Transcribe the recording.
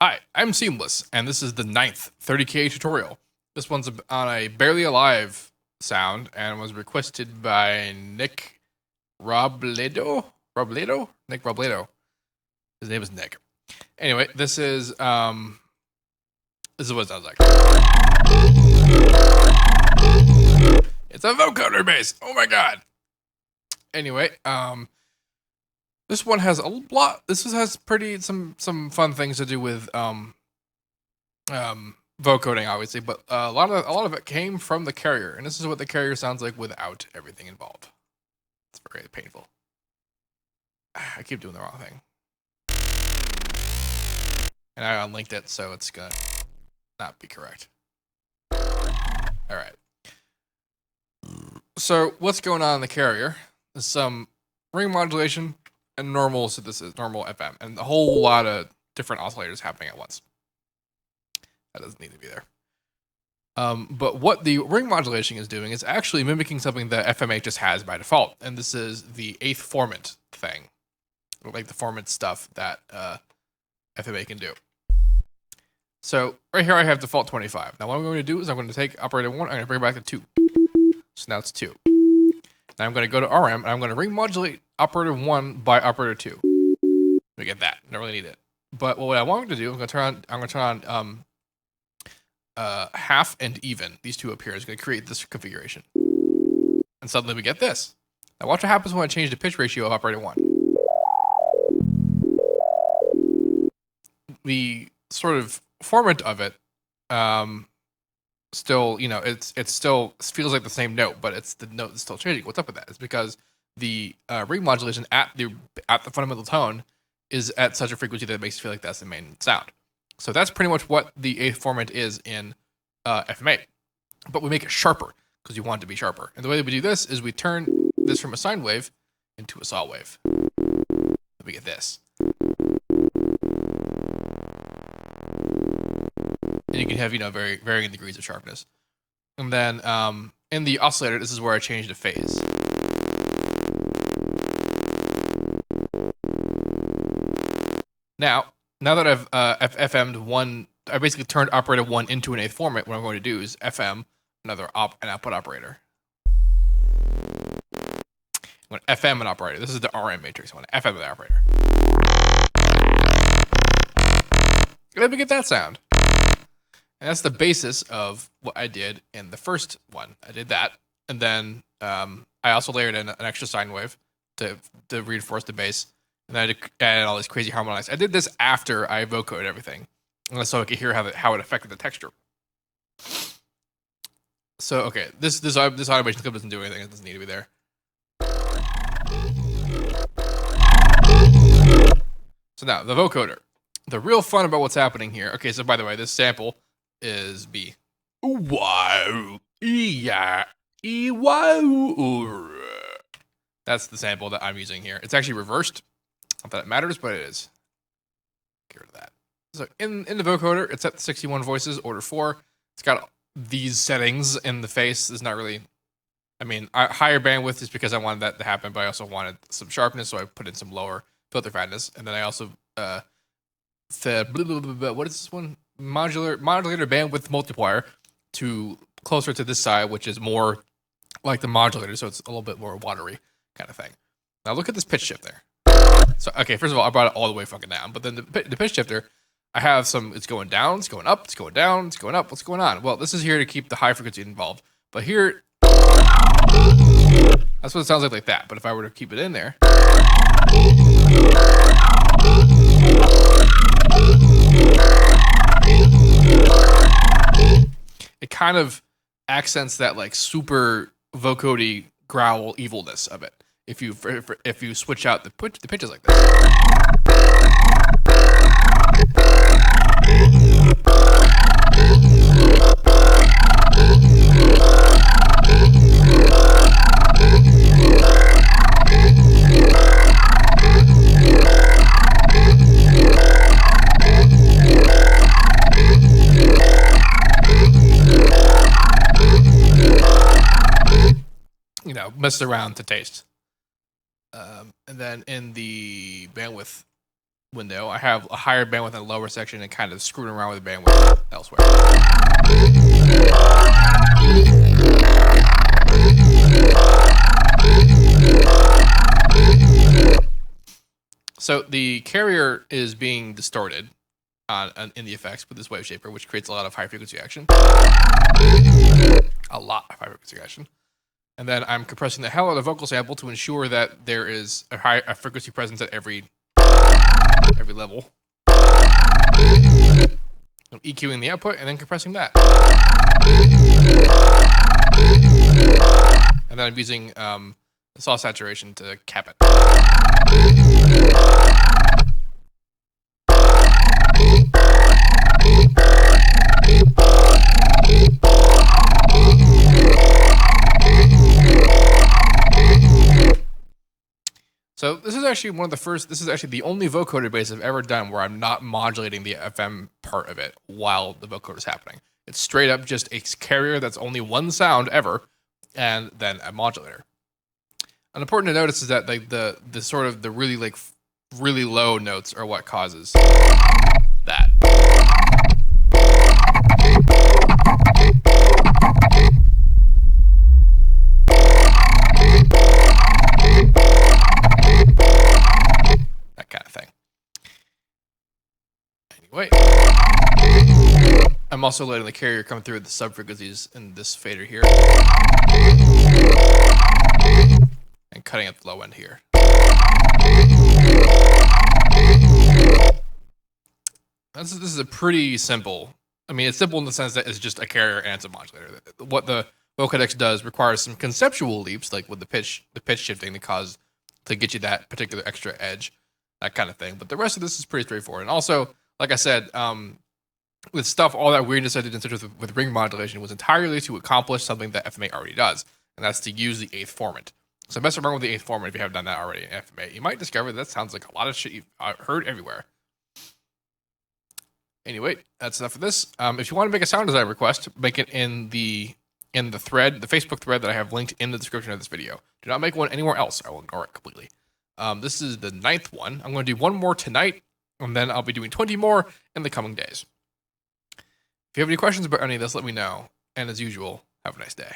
Hi, I'm Seamless, and this is the 9th 30K tutorial. This one's on a Barely Alive sound and was requested by Nick Robledo? Robledo? Nick Robledo. His name is Nick. Anyway, this is what it sounds like. It's a vocoder bass. Oh my god. Anyway, this one has a lot. This has some fun things to do with vocoding, obviously, but a lot of it came from the carrier, and this is what the carrier sounds like without everything involved. It's very painful. I keep doing the wrong thing, and I unlinked it, so it's gonna not be correct. All right. So what's going on in the carrier? There's some ring modulation and normal synthesis, normal FM, and a whole lot of different oscillators happening at once. That doesn't need to be there. But what the ring modulation is doing is actually mimicking something that FMA just has by default, and this is the 8th formant thing, like the formant stuff that FMA can do. So right here I have default 25. Now what I'm going to do is I'm going to take operator 1, I'm going to bring it back to 2. So now it's 2. Now I'm going to go to RM, and I'm going to ring modulate operator 1 by operator 2. We get that. Don't really need it. But what I want to do, I'm going to turn on half and even. These two up here is going to create this configuration. And suddenly we get this. Now watch what happens when I change the pitch ratio of operator 1. The sort of format of it still, it still feels like the same note, but it's the note that's still changing. What's up with that? It's because the ring modulation at the fundamental tone is at such a frequency that it makes you feel like that's the main sound. So that's pretty much what the 8th format is in FMA, but we make it sharper because you want it to be sharper. And the way that we do this is we turn this from a sine wave into a saw wave. We get this. And you can have, very varying degrees of sharpness. And then in the oscillator, this is where I change the phase. Now that I've FM'd one, I basically turned operator 1 into an 8th format. What I'm going to do is FM another an output operator. I'm going to FM an operator. This is the RM matrix. I want to FM the operator. Let me get that sound. And that's the basis of what I did in the first one. I did that, and then I also layered in an extra sine wave to reinforce the bass, and then I added all these crazy harmonics. I did this after I vocoded everything, so I could hear how it affected the texture. So okay, this automation clip doesn't do anything. It doesn't need to be there. So now the vocoder. The real fun about what's happening here. Okay, so by the way, this sample is B. Wow. Yeah. Wow. That's the sample that I'm using here. It's actually reversed. Not that it matters, but it is. Get rid of that. So in the vocoder, it's at 61 voices, order 4. It's got these settings in the face. It's not really, higher bandwidth is because I wanted that to happen, but I also wanted some sharpness, so I put in some lower filter fatness. And then I also said, what is this one? Modulator bandwidth multiplier to closer to this side, which is more like the modulator, so it's a little bit more watery kind of thing. Now look at this pitch shift there. So okay, first of all, I brought it all the way fucking down, but then the pitch shifter, I have some. It's going down, it's going up, it's going down, it's going up. What's going on? Well, this is here to keep the high frequency involved, but here, that's what it sounds like that. But if I were to keep it in there. It kind of accents that like super vocody growl evilness of it. If you switch out the pitches like this. Mess around to taste. And then in the bandwidth window, I have a higher bandwidth in the lower section and kind of screwing around with the bandwidth elsewhere. So the carrier is being distorted in the effects with this wave shaper, which creates a lot of high frequency action. A lot of high frequency action. And then I'm compressing the hell out of the vocal sample to ensure that there is a frequency presence at every level. I'm EQing the output and then compressing that. And then I'm using saw saturation to cap it. So this is actually this is actually the only vocoder bass I've ever done where I'm not modulating the FM part of it while the vocoder is happening. It's straight up just a carrier that's only one sound ever, and then a modulator. And important to notice is that like the sort of the really low notes are what causes that. That kind of thing. Anyway, I'm also letting the carrier come through with the sub frequencies in this fader here, and cutting at the low end here. This is a pretty simple. I mean, it's simple in the sense that it's just a carrier and it's a modulator. What the vocodex does requires some conceptual leaps, like with the pitch shifting to get you that particular extra edge, that kind of thing. But the rest of this is pretty straightforward. And also, like I said, with stuff, all that weirdness I did in such with ring modulation was entirely to accomplish something that FMA already does, and that's to use the 8th formant. So mess around with the 8th formant if you haven't done that already in FMA. You might discover that sounds like a lot of shit you've heard everywhere. Anyway, that's enough of this. If you want to make a sound design request, make it in the thread, the Facebook thread that I have linked in the description of this video. Do not make one anywhere else. I will ignore it completely. This is the 9th one. I'm going to do one more tonight, and then I'll be doing 20 more in the coming days. If you have any questions about any of this, let me know. And as usual, have a nice day.